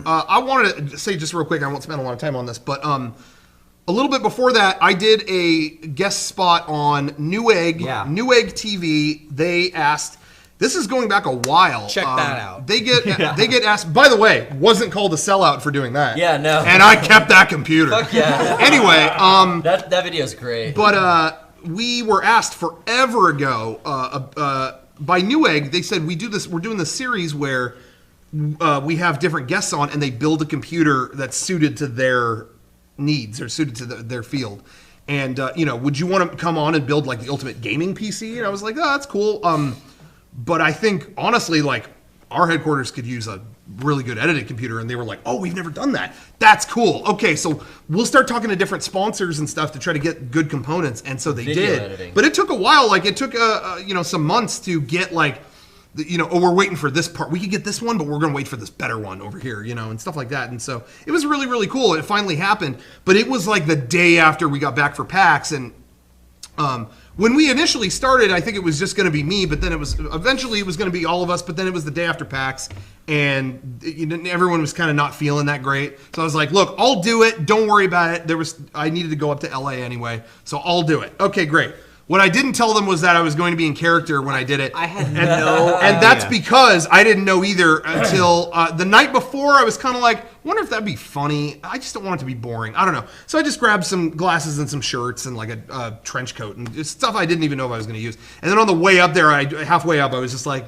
I wanted to say just real quick, I won't spend a lot of time on this, but a little bit before that, I did a guest spot on Newegg TV. They asked, this is going back a while. Check that out. They get asked, by the way, wasn't called a sellout for doing that. Yeah, no. And I kept that computer. Fuck yeah. Anyway. That video's great. But we were asked forever ago by Newegg. They said, we're doing this series where we have different guests on and they build a computer that's suited to their needs or suited to their field. And, would you want to come on and build like the ultimate gaming PC? And I was like, oh, that's cool. But I think, honestly, like, our headquarters could use a really good editing computer. And they were like, oh, we've never done that. That's cool. Okay, so we'll start talking to different sponsors and stuff to try to get good components. And so they did. Editing. But it took a while. Like, it took, some months to get, like, we're waiting for this part. We could get this one, but we're going to wait for this better one over here, and stuff like that. And so it was really, really cool. It finally happened. But it was like the day after we got back for PAX. And when we initially started, I think it was just going to be me, but then eventually it was going to be all of us, but then it was the day after PAX, and everyone was kind of not feeling that great. So I was like, look, I'll do it. Don't worry about it. I needed to go up to LA anyway, so I'll do it. Okay, great. What I didn't tell them was that I was going to be in character when I did it. I had no idea. And that's because I didn't know either until the night before. I was kind of like, wonder if that'd be funny. I just don't want it to be boring. I don't know. So I just grabbed some glasses and some shirts and like a trench coat and just stuff I didn't even know if I was going to use. And then on the way up there, halfway up, I was just like,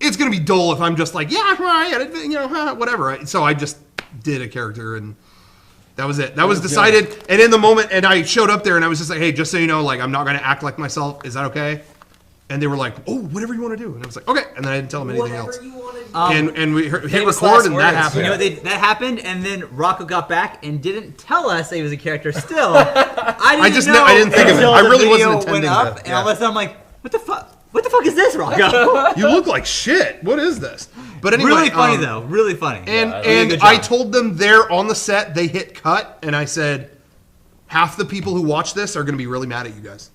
it's going to be dull if I'm just like, whatever. So I just did a character and that was it. That was decided. Good. And in the moment, and I showed up there and I was just like, hey, just so you know, like, I'm not going to act like myself. Is that okay? And they were like, oh, whatever you want to do. And I was like, okay. And then I didn't tell them anything else. You want to do. And we hit record and that happened. That happened, and then Rocco got back and didn't tell us that he was a character still. I didn't think of it. I really wasn't intending up, and all of a sudden I'm like, what the fuck? What the fuck is this, Rocco? You look like shit. What is this? But anyway, really funny though. Really funny. And I told them there on the set, they hit cut, and I said, half the people who watch this are going to be really mad at you guys.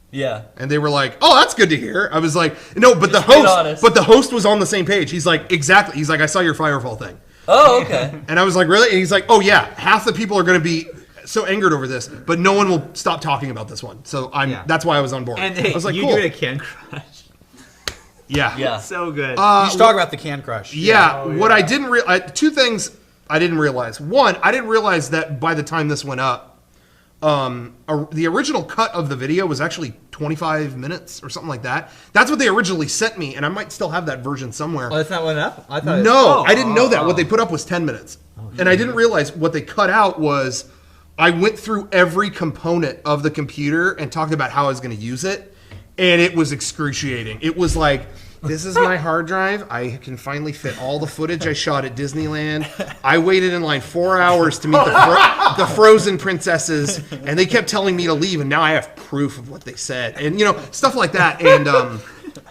Yeah. And they were like, oh, that's good to hear. I was like, no, but the host was on the same page. He's like, exactly. He's like, I saw your Firefall thing. Oh, okay. And I was like, really? And he's like, oh yeah, half the people are going to be so angered over this, but no one will stop talking about this one. So that's why I was on board. And I was like, you cool. do it a Can Crush. Yeah. So good. You should talk about the Can Crush. Yeah. What I didn't realize, two things I didn't realize. One, I didn't realize that by the time this went up, the original cut of the video was actually 25 minutes or something like that. That's what they originally sent me, and I might still have that version somewhere. Oh, that's not one up? I didn't know that. What they put up was 10 minutes. And I didn't realize what they cut out was I went through every component of the computer and talked about how I was going to use it, and it was excruciating. It was like, this is my hard drive. I can finally fit all the footage I shot at Disneyland. I waited in line 4 hours to meet the Frozen princesses, and they kept telling me to leave, and now I have proof of what they said, and stuff like that. And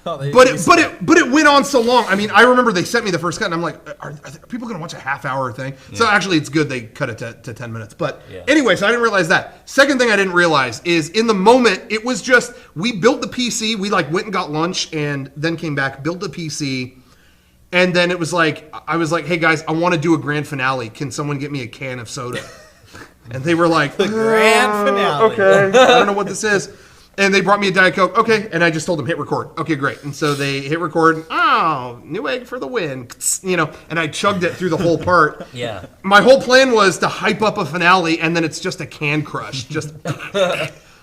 but it went on so long. I mean, I remember they sent me the first cut, and I'm like, are people going to watch a half-hour thing? Yeah. So actually, it's good they cut it to 10 minutes. But anyway, so I didn't realize that. Second thing I didn't realize is in the moment, it was just, we built the PC. We went and got lunch and then came back, built the PC. And then it was like, I was like, hey guys, I want to do a grand finale. Can someone get me a can of soda? And they were like, the grand finale. Okay, I don't know what this is. And they brought me a Diet Coke. Okay. And I just told them, hit record. Okay, great. And so they hit record. And, oh, Newegg for the win. And I chugged it through the whole part. Yeah. My whole plan was to hype up a finale, and then it's just a Can Crush. Just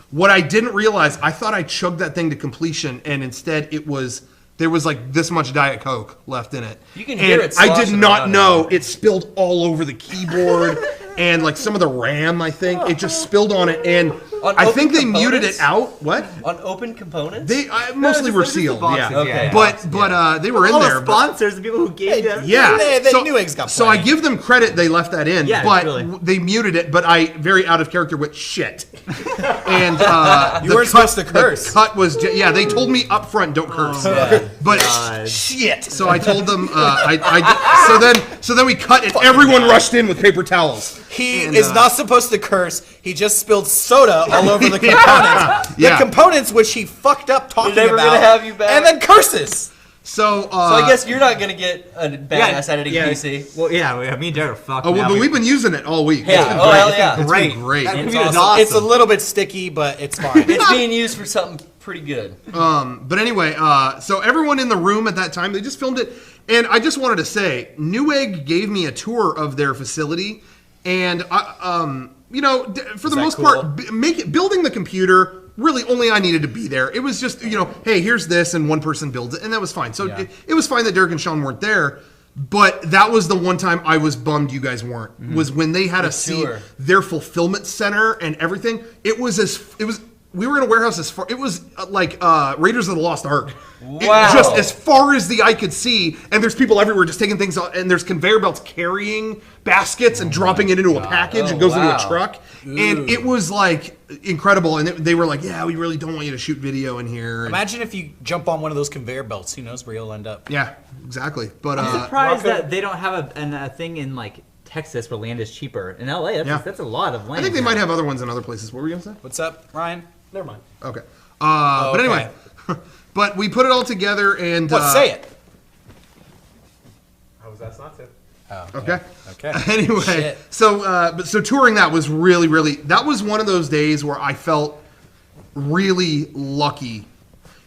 what I didn't realize, I thought I chugged that thing to completion, and instead there was like this much Diet Coke left in it. You can hear it. I did not know it spilled all over the keyboard and like some of the RAM, I think. It just spilled on it, and I think they muted it out. What? On open components? They mostly were sealed, boxes, yeah. But they were in all there. The sponsors, the people who gave them. Yeah. Newegg's got plenty. So I give them credit they left that in, but really. They muted it, but I, very out of character, went shit. And you weren't supposed to curse. The cut was, they told me up front, don't curse. But shit. So I told them, so then we cut and everyone rushed in with paper towels. He is not supposed to curse. He just spilled soda all over the components. The components which he fucked up talking They're never about. Gonna have you back. And then curses. So I guess you're not gonna get a badass editing PC. Well, yeah, me and Derek are fucked. Oh, well, but we've been using it all week. Yeah. It's been Oh, great. hell yeah. It's been great. That It's computer's awesome. awesome. It's a little bit sticky, but it's fine. It's being used for something pretty good. But anyway, so everyone in the room at that time, they just filmed it. And I just wanted to say, Newegg gave me a tour of their facility. And, you know, for the most part, building the computer, really only I needed to be there. It was just, you know, hey, here's this, and one person builds it. And that was fine. So it was fine that Derek and Sean weren't there. But that was the one time I was bummed you guys weren't. Was when they had to see their fulfillment center and everything. We were in a warehouse as far. It was like Raiders of the Lost Ark. Wow. Just as far as the eye could see, and there's people everywhere just taking things out, and there's conveyor belts carrying baskets and dropping it into a package and goes into a truck. And it was like incredible. And they were like, "Yeah, we really don't want you to shoot video in here." Imagine if you jump on one of those conveyor belts. Who knows where you'll end up? Yeah, exactly. But I'm surprised that they don't have a thing in like Texas where land is cheaper. In LA, that's a lot of land. I think they might have other ones in other places. What were you gonna say? What's up, Ryan? Never mind. Okay. But anyway, but we put it all together and Say it. How was that not to? Oh, okay. Okay. Anyway, Shit. so touring that was really that was one of those days where I felt really lucky.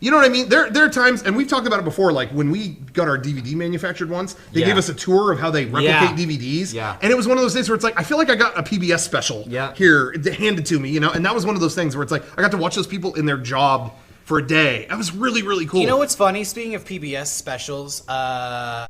You know what I mean? There are times, and we've talked about it before, like when we got our DVD manufactured once, they gave us a tour of how they replicate DVDs. Yeah. And it was one of those days where it's like, I feel like I got a PBS special here handed to me, you know? And that was one of those things where it's like, I got to watch those people in their job for a day. That was really cool. You know what's funny? Speaking of PBS specials,